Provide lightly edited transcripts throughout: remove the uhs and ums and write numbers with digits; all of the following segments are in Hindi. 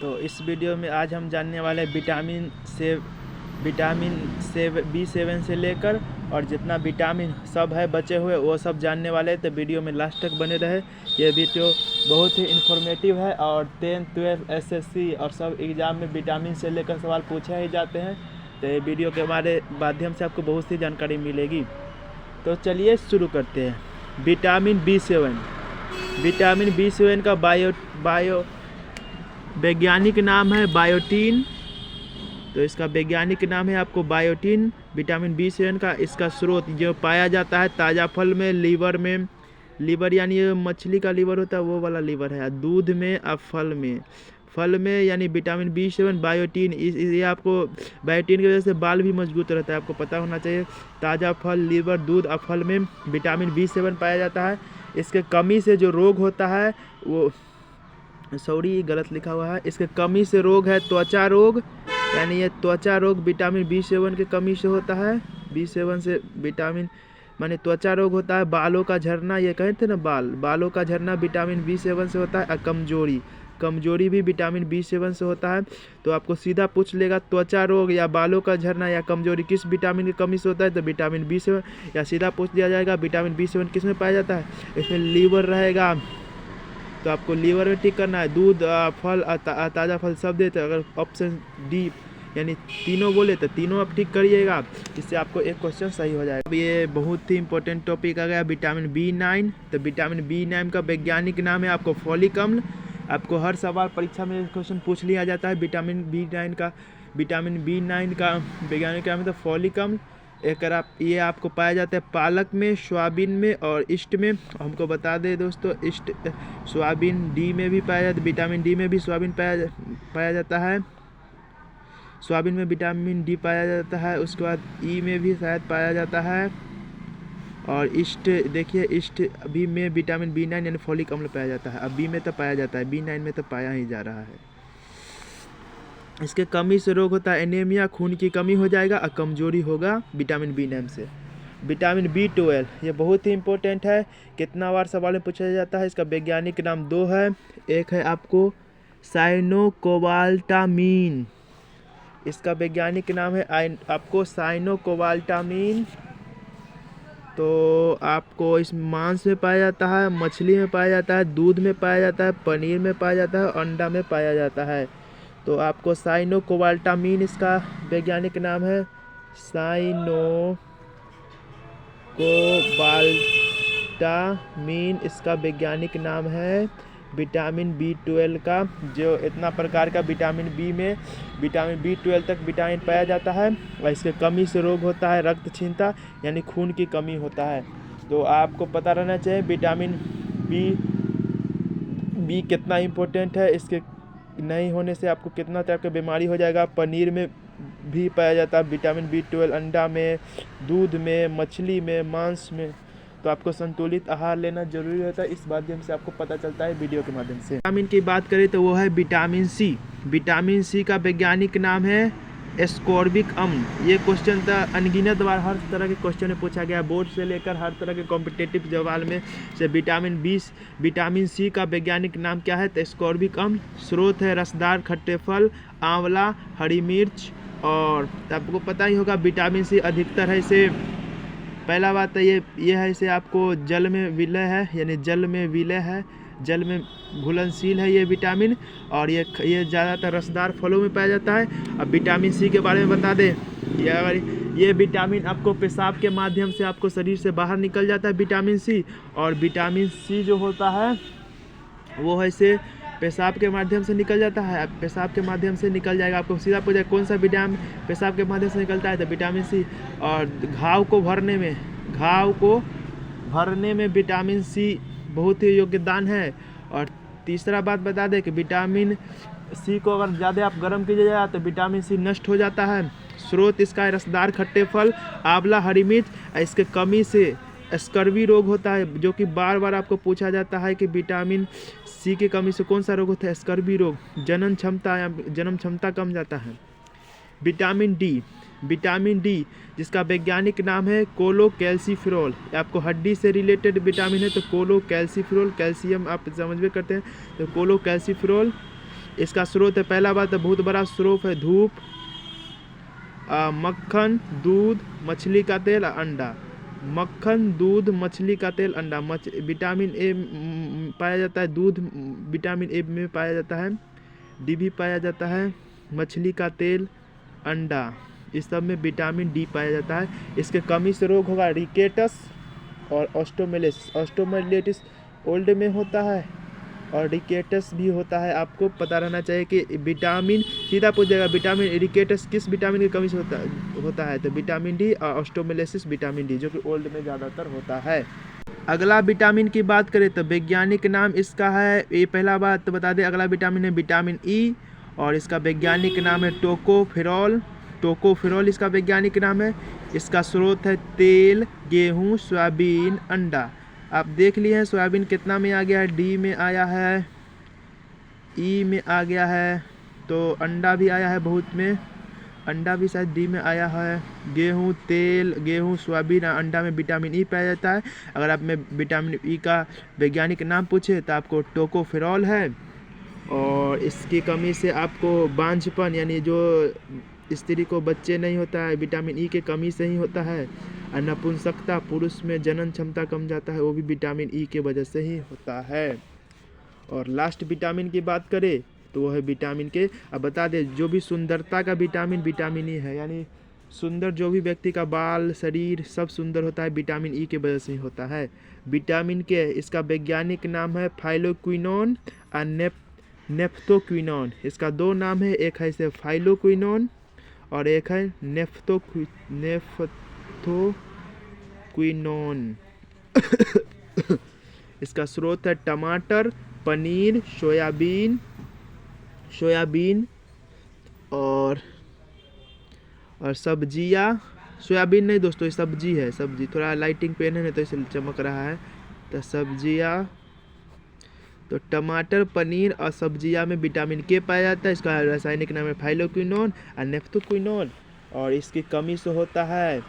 तो इस वीडियो में आज हम जानने वाले हैं विटामिन से B7 से लेकर और जितना विटामिन सब है बचे हुए वो सब जानने वाले हैं। तो वीडियो में लास्ट तक बने रहे। ये वीडियो बहुत ही इन्फॉर्मेटिव है और 10th 12th SSC और सब एग्ज़ाम में विटामिन से लेकर सवाल पूछे ही जाते हैं। तो ये वीडियो के हमारे माध्यम से आपको बहुत सी जानकारी मिलेगी। तो चलिए शुरू करते हैं। विटामिन B7 का वैज्ञानिक नाम है बायोटीन। तो इसका वैज्ञानिक नाम है आपको बायोटीन। विटामिन B7 का इसका स्रोत जो पाया जाता है ताज़ा फल में, लीवर यानी मछली का लीवर होता है वो वाला लीवर है, दूध में और फल में यानी विटामिन B7 बायोटीन। ये आपको बायोटीन की वजह से बाल भी मजबूत रहता है, आपको पता होना चाहिए। ताज़ा फल, लीवर, दूध और फल में विटामिन B7 पाया जाता है। इसके कमी से जो रोग होता है वो गलत लिखा हुआ है। इसके कमी से रोग है त्वचा रोग, यानी ये त्वचा रोग विटामिन B7 की कमी से होता है। B7 से विटामिन माने त्वचा रोग होता है। बालों का झड़ना, ये कहे थे ना बालों का झड़ना विटामिन B7 से होता है। और कमजोरी भी विटामिन B7 से होता है। तो आपको सीधा पूछ लेगा त्वचा रोग या बालों का झड़ना या कमजोरी किस विटामिन की कमी से होता है, तो विटामिन B7। या सीधा पूछ दिया जाएगा विटामिन B7 किस में पाया जाता है, इसमें लीवर रहेगा, तो आपको लीवर में टिक करना है। दूध, फल, ताज़ा फल सब देते हैं। अगर ऑप्शन डी यानी तीनों बोले तो तीनों आप टिक करिएगा, इससे आपको एक क्वेश्चन सही हो जाएगा। अब ये बहुत ही इंपॉर्टेंट टॉपिक आ गया विटामिन B9। तो विटामिन B9 का वैज्ञानिक नाम है आपको फॉलिक अम्ल। आपको हर सवाल परीक्षा में क्वेश्चन पूछ लिया जाता है। विटामिन B9 का वैज्ञानिक नाम है तो फॉलिक अम्ल। ये आपको पाया जाता है पालक में, सोयाबीन में और ईस्ट में। हमको बता दें दोस्तों, सोयाबीन डी में भी पाया जाता है। विटामिन डी में भी सोयाबीन पाया जाता है। सोयाबीन में विटामिन डी पाया जाता है। उसके बाद ई में भी शायद पाया जाता है। और ईस्ट देखिए, ईस्ट बी में विटामिन B9 यानी फॉलिक अम्ल पाया जाता है। अब बी में तो पाया जाता है, B9 में तो पाया ही जा रहा है। इसके कमी से रोग होता है एनीमिया, खून की कमी हो जाएगा और कमजोरी होगा विटामिन B9 से। विटामिन B12 ये बहुत ही इंपॉर्टेंट है, कितना बार सवाल में पूछा जाता है। इसका वैज्ञानिक नाम दो है। एक है आपको साइनोकोबाल्टामिन, इसका वैज्ञानिक नाम है आपको साइनोकोबाल्टामिन। तो आपको इस मांस में पाया जाता है, मछली में पाया जाता है, दूध में पाया जाता है, पनीर में पाया जाता है, अंडा में पाया जाता है। तो आपको साइनोकोबाल्टामिन इसका वैज्ञानिक नाम है साइनोकोबाल्टामिन। इसका वैज्ञानिक नाम है विटामिन B12 का। जो इतना प्रकार का विटामिन B12 तक विटामिन पाया जाता है। और इसके कमी से रोग होता है रक्तहीनता यानी खून की कमी होता है। तो आपको पता रहना चाहिए विटामिन बी कितना इम्पोर्टेंट है। इसके नहीं होने से आपको कितना तरह की बीमारी हो जाएगा। पनीर में भी पाया जाता है विटामिन B12, अंडा में, दूध में, मछली में, मांस में। तो आपको संतुलित आहार लेना जरूरी होता है। इस माध्यम से आपको पता चलता है वीडियो के माध्यम से। विटामिन की बात करें तो वो है विटामिन C। विटामिन C का वैज्ञानिक नाम है एस्कॉर्बिक अम्ल। ये क्वेश्चन था अनगिनत बार, हर तरह के क्वेश्चन में पूछा गया, बोर्ड से लेकर हर तरह के कॉम्पिटेटिव सवाल में से। विटामिन C का वैज्ञानिक नाम क्या है तो एस्कॉर्बिक अम्ल। स्रोत है रसदार खट्टे फल, आंवला, हरी मिर्च। और आपको पता ही होगा विटामिन C अधिकतर है इसे, पहला बात तो ये है इसे आपको जल में विलय है, यानी जल में घुलनशील है ये विटामिन। और ये ज़्यादातर रसदार फलों में पाया जाता है। अब विटामिन C के बारे में बता दें, ये विटामिन आपको पेशाब के माध्यम से आपको शरीर से बाहर निकल जाता है विटामिन C। और विटामिन C जो होता है वो है इसे पेशाब के माध्यम से निकल जाता है। पेशाब के माध्यम से निकल जाएगा, आपको सीधा पूछा कौन सा विटामिन पेशाब के माध्यम से निकलता है तो विटामिन C। और घाव को भरने में विटामिन C बहुत ही योगदान है। और तीसरा बात बता दें कि विटामिन C को अगर ज़्यादा आप गर्म कीजिएगा तो विटामिन C नष्ट हो जाता है। स्रोत इसका है रसदार खट्टे फल, आंवला, हरी मिर्च। इसके कमी से स्कर्वी रोग होता है, जो कि बार बार आपको पूछा जाता है कि विटामिन C की कमी से कौन सा रोग होता है, स्कर्वी रोग। जन्म क्षमता कम जाता है। विटामिन डी जिसका वैज्ञानिक नाम है कोलोकैल्सिफेरॉल। आपको हड्डी से रिलेटेड विटामिन है तो कोलोकैल्सिफेरॉल, कैल्शियम आप समझ में करते हैं तो कोलोकैल्सिफेरॉल। इसका स्रोत है, पहला बात है बहुत बड़ा स्रोत है धूप, मक्खन, दूध, मछली का तेल, अंडा। मक्खन, दूध, मछली का तेल, अंडा। विटामिन ए पाया जाता है, दूध विटामिन ए में पाया जाता है, डी भी पाया जाता है, मछली का तेल, अंडा, इस सब में विटामिन डी पाया जाता है। इसके कमी से रोग होगा रिकेटस और ऑस्टोमेलिटिस ओल्ड में होता है और रिकेटस भी होता है। आपको पता रहना चाहिए कि विटामिन, सीधा पूछ जाएगा विटामिन रिकेटस किस विटामिन की कमी से होता है, तो विटामिन डी और ऑस्टोमेलिसिस विटामिन डी, जो कि ओल्ड में ज़्यादातर होता है। अगला विटामिन की बात करें तो वैज्ञानिक नाम इसका है, ये पहला बात तो बता दें, अगला विटामिन है विटामिन ई और इसका वैज्ञानिक नाम है टोकोफेरॉल। टोकोफेरॉल इसका वैज्ञानिक नाम है। इसका स्रोत है तेल, गेहूँ, सोयाबीन, अंडा। आप देख लिए हैं सोयाबीन कितना में आ गया है, डी में आया है, ई में आ गया है, तो अंडा भी आया है बहुत में, अंडा भी शायद डी में आया है। गेहूँ, तेल, गेहूँ, सोयाबीन, अंडा में विटामिन ई पाया जाता है। अगर आप में विटामिन ई का वैज्ञानिक नाम पूछे तो आपको टोकोफेरॉल है। और इसकी कमी से आपको बांझपन, यानी जो स्त्री को बच्चे नहीं होता है, विटामिन ई के कमी से ही होता है। और नपुंसकता, पुरुष में जनन क्षमता कम जाता है, वो भी विटामिन ई के वजह से ही होता है। और लास्ट विटामिन की बात करें तो वो है विटामिन के। अब बता दें, जो भी सुंदरता का विटामिन विटामिन ई है, यानी सुंदर जो भी व्यक्ति का बाल, शरीर सब सुंदर होता है, विटामिन ई के वजह से ही होता है। विटामिन के इसका वैज्ञानिक नाम है फाइलोक्विनोन और नेफ्थोक्विनोन। इसका दो नाम है, एक है इसे फाइलोक्विनोन और एक है नेफ्थोक्विनोन। इसका स्रोत है टमाटर, पनीर, सोयाबीन और सब्जियां। सोयाबीन नहीं दोस्तों, ये सब्जी है, सब्जी। थोड़ा लाइटिंग पेन है तो इसलिए चमक रहा है। तो सब्जियां, तो टमाटर, पनीर और सब्जियां में विटामिन के पाया जाता है। इसका रासायनिक नाम है फाइलोक्विनोन और नेफ्थोक्विनोन। और इसकी कमी से होता है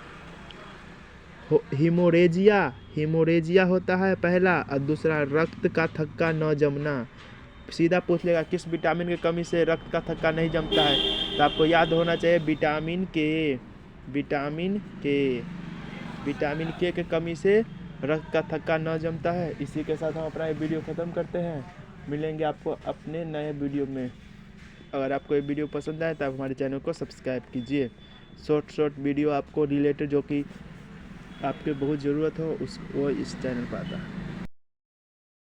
हीमोरेजिया होता है पहला, और दूसरा रक्त का थक्का न जमना। सीधा पूछ लेगा किस विटामिन की कमी से रक्त का थक्का नहीं जमता है, तो आपको याद होना चाहिए विटामिन के की कमी से रक्त का थक्का न जमता है। इसी के साथ हम अपना ये वीडियो ख़त्म करते हैं। मिलेंगे आपको अपने नए वीडियो में। अगर आपको ये वीडियो पसंद आए तो आप हमारे चैनल को सब्सक्राइब कीजिए। शॉर्ट वीडियो आपको रिलेटेड जो कि आपके बहुत ज़रूरत हो, वो इस चैनल पर आता है।